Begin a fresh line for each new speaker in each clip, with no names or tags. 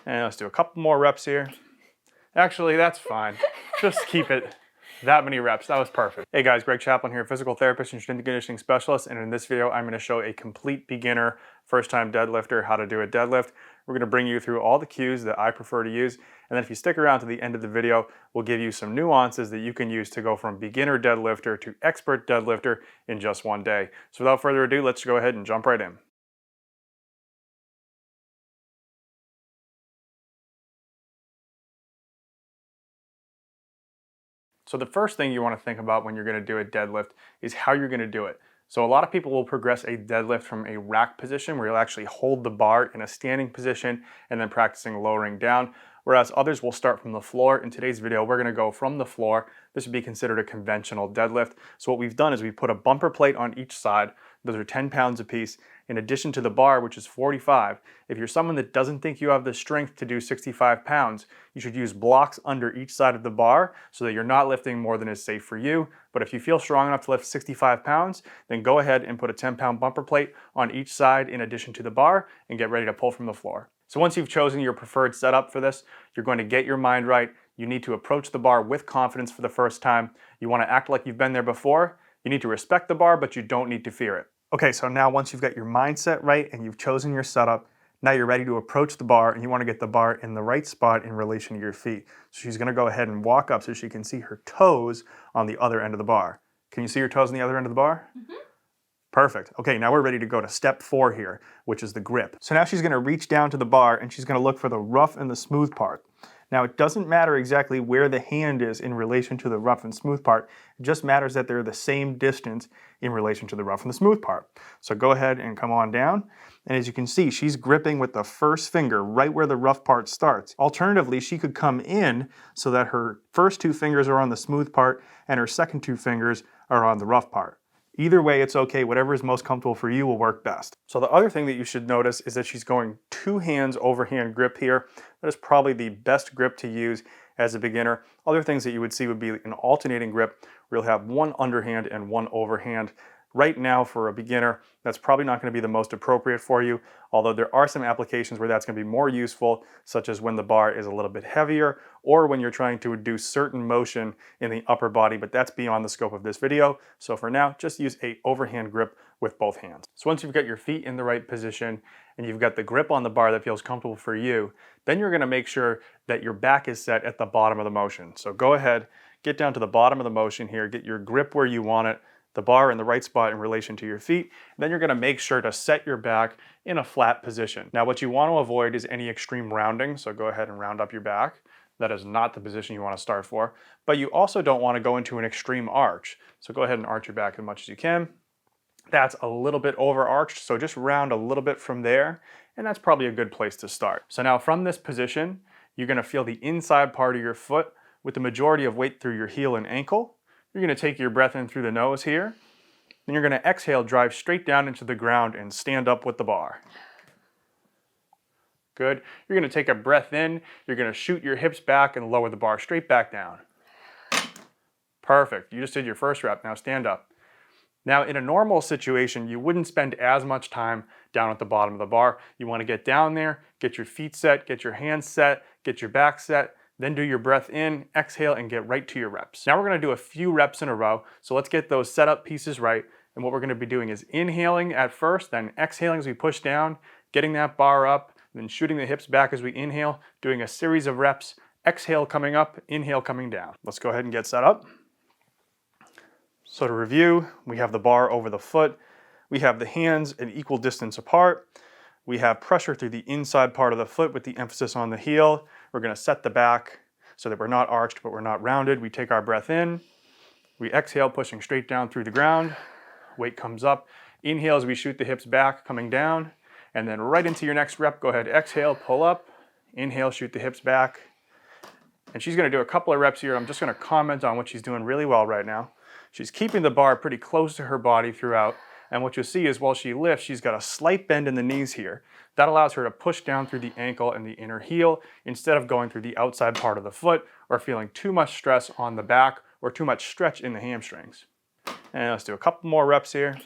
And let's do a couple more reps here. Actually, that's fine. Just keep it that many reps. That was perfect. Hey guys, Greg Chaplin here, physical therapist and strength and conditioning specialist. And in this video, I'm going to show a complete beginner, first-time deadlifter how to do a deadlift. We're going to bring you through all the cues that I prefer to use. And then if you stick around to the end of the video, we'll give you some nuances that you can use to go from beginner deadlifter to expert deadlifter in just one day. So without further ado, let's go ahead and jump right in. So the first thing you want to think about when you're going to do a deadlift is how you're going to do it. So a lot of people will progress a deadlift from a rack position where you'll actually hold the bar in a standing position and then practicing lowering down, whereas others will start from the floor. In today's video, we're going to go from the floor. This would be considered a conventional deadlift. So what we've done is we've put a bumper plate on each side. Those are 10 pounds apiece, in addition to the bar, which is 45. If you're someone that doesn't think you have the strength to do 65 pounds, you should use blocks under each side of the bar so that you're not lifting more than is safe for you. But if you feel strong enough to lift 65 pounds, then go ahead and put a 10-pound bumper plate on each side in addition to the bar and get ready to pull from the floor. So once you've chosen your preferred setup for this, you're going to get your mind right. You need to approach the bar with confidence for the first time. You want to act like you've been there before. You need to respect the bar, but you don't need to fear it. Okay, so now once you've got your mindset right and you've chosen your setup, now you're ready to approach the bar and you want to get the bar in the right spot in relation to your feet. So she's going to go ahead and walk up so she can see her toes on the other end of the bar. Can you see your toes on the other end of the bar? Mm-hmm. Perfect. Okay, now we're ready to go to step 4 here, which is the grip. So now she's going to reach down to the bar and she's going to look for the rough and the smooth part. Now it doesn't matter exactly where the hand is in relation to the rough and smooth part. It just matters that they're the same distance in relation to the rough and the smooth part. So go ahead and come on down. And as you can see, she's gripping with the first finger right where the rough part starts. Alternatively, she could come in so that her first 2 fingers are on the smooth part and her second 2 fingers are on the rough part. Either way, it's okay. Whatever is most comfortable for you will work best. So the other thing that you should notice is that she's going 2 hands overhand grip here. That is probably the best grip to use as a beginner. Other things that you would see would be an alternating grip where you'll have 1 underhand and 1 overhand. Right now for a beginner, that's probably not going to be the most appropriate for you, although there are some applications where that's going to be more useful, such as when the bar is a little bit heavier or when you're trying to do certain motion in the upper body, but that's beyond the scope of this video. So for now, just use a overhand grip with both hands. So once you've got your feet in the right position and you've got the grip on the bar that feels comfortable for you, then you're going to make sure that your back is set at the bottom of the motion. So go ahead, get down to the bottom of the motion here, get your grip where you want it, the bar in the right spot in relation to your feet. Then you're going to make sure to set your back in a flat position. Now what you want to avoid is any extreme rounding, so go ahead and round up your back. That is not the position you want to start for, but you also don't want to go into an extreme arch. So go ahead and arch your back as much as you can. That's a little bit overarched, so just round a little bit from there, and that's probably a good place to start. So now from this position, you're going to feel the inside part of your foot with the majority of weight through your heel and ankle. You're going to take your breath in through the nose here. Then you're going to exhale, drive straight down into the ground and stand up with the bar. Good. You're going to take a breath in. You're going to shoot your hips back and lower the bar straight back down. Perfect. You just did your first rep. Now stand up. Now in a normal situation, you wouldn't spend as much time down at the bottom of the bar. You want to get down there, get your feet set, get your hands set, get your back set. Then do your breath in, exhale, and get right to your reps. Now we're going to do a few reps in a row, so let's get those setup pieces right. And what we're going to be doing is inhaling at first, then exhaling as we push down, getting that bar up, then shooting the hips back as we inhale, doing a series of reps, exhale coming up, inhale coming down. Let's go ahead and get set up. So to review, we have the bar over the foot, we have the hands an equal distance apart, we have pressure through the inside part of the foot with the emphasis on the heel. We're going to set the back so that we're not arched but we're not rounded. We take our breath in, we exhale pushing straight down through the ground, weight comes up, inhale as we shoot the hips back coming down, and then right into your next rep, go ahead, exhale, pull up, inhale, shoot the hips back. And she's going to do a couple of reps here. I'm just going to comment on what she's doing really well right now. She's keeping the bar pretty close to her body throughout. And what you'll see is while she lifts, she's got a slight bend in the knees here. That allows her to push down through the ankle and the inner heel instead of going through the outside part of the foot or feeling too much stress on the back or too much stretch in the hamstrings. And let's do a couple more reps here.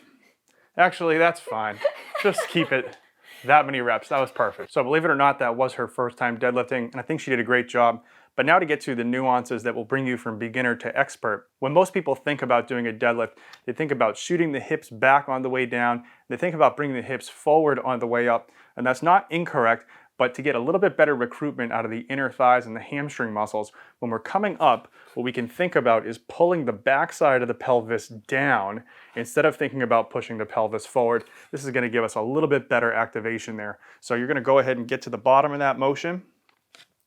Actually, that's fine. Just keep it that many reps. That was perfect. So believe it or not, that was her first time deadlifting, and I think she did a great job. But now to get to the nuances that will bring you from beginner to expert. When most people think about doing a deadlift, they think about shooting the hips back on the way down. They think about bringing the hips forward on the way up, and that's not incorrect. But to get a little bit better recruitment out of the inner thighs and the hamstring muscles, when we're coming up, what we can think about is pulling the backside of the pelvis down instead of thinking about pushing the pelvis forward. This is going to give us a little bit better activation there. So you're going to go ahead and get to the bottom of that motion.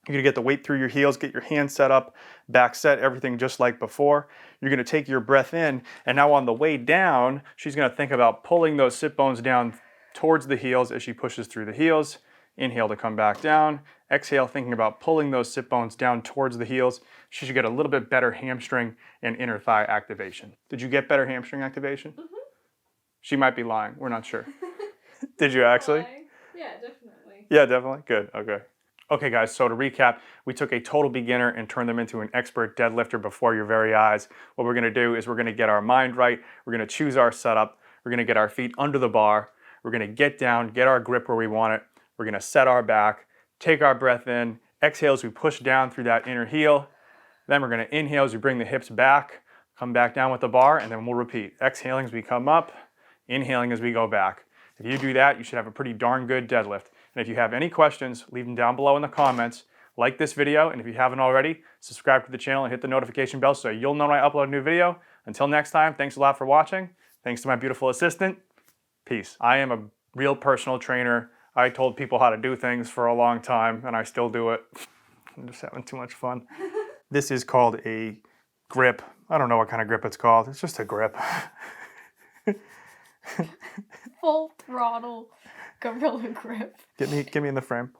You're going to get the weight through your heels, get your hands set up, back set, everything just like before. You're going to take your breath in, and now on the way down, she's going to think about pulling those sit bones down towards the heels as she pushes through the heels. Inhale to come back down. Exhale, thinking about pulling those sit bones down towards the heels. She should get a little bit better hamstring and inner thigh activation. Did you get better hamstring activation? Mm-hmm. She might be lying. We're not sure. Did you actually?
Yeah, definitely.
Yeah, definitely. Good. Okay. Okay, guys, so to recap, we took a total beginner and turned them into an expert deadlifter before your very eyes. What we're going to do is we're going to get our mind right. We're going to choose our setup. We're going to get our feet under the bar. We're going to get down, get our grip where we want it. We're going to set our back, take our breath in, exhale as we push down through that inner heel. Then we're going to inhale as we bring the hips back, come back down with the bar, and then we'll repeat. Exhaling as we come up, inhaling as we go back. If you do that, you should have a pretty darn good deadlift. And if you have any questions, leave them down below in the comments. Like this video, and if you haven't already, subscribe to the channel and hit the notification bell so you'll know when I upload a new video. Until next time, thanks a lot for watching. Thanks to my beautiful assistant. Peace. I am a real personal trainer. I told people how to do things for a long time, and I still do it. I'm just having too much fun. This is called a grip. I don't know what kind of grip it's called. It's just a grip.
Full throttle gorilla grip.
Get me in the frame.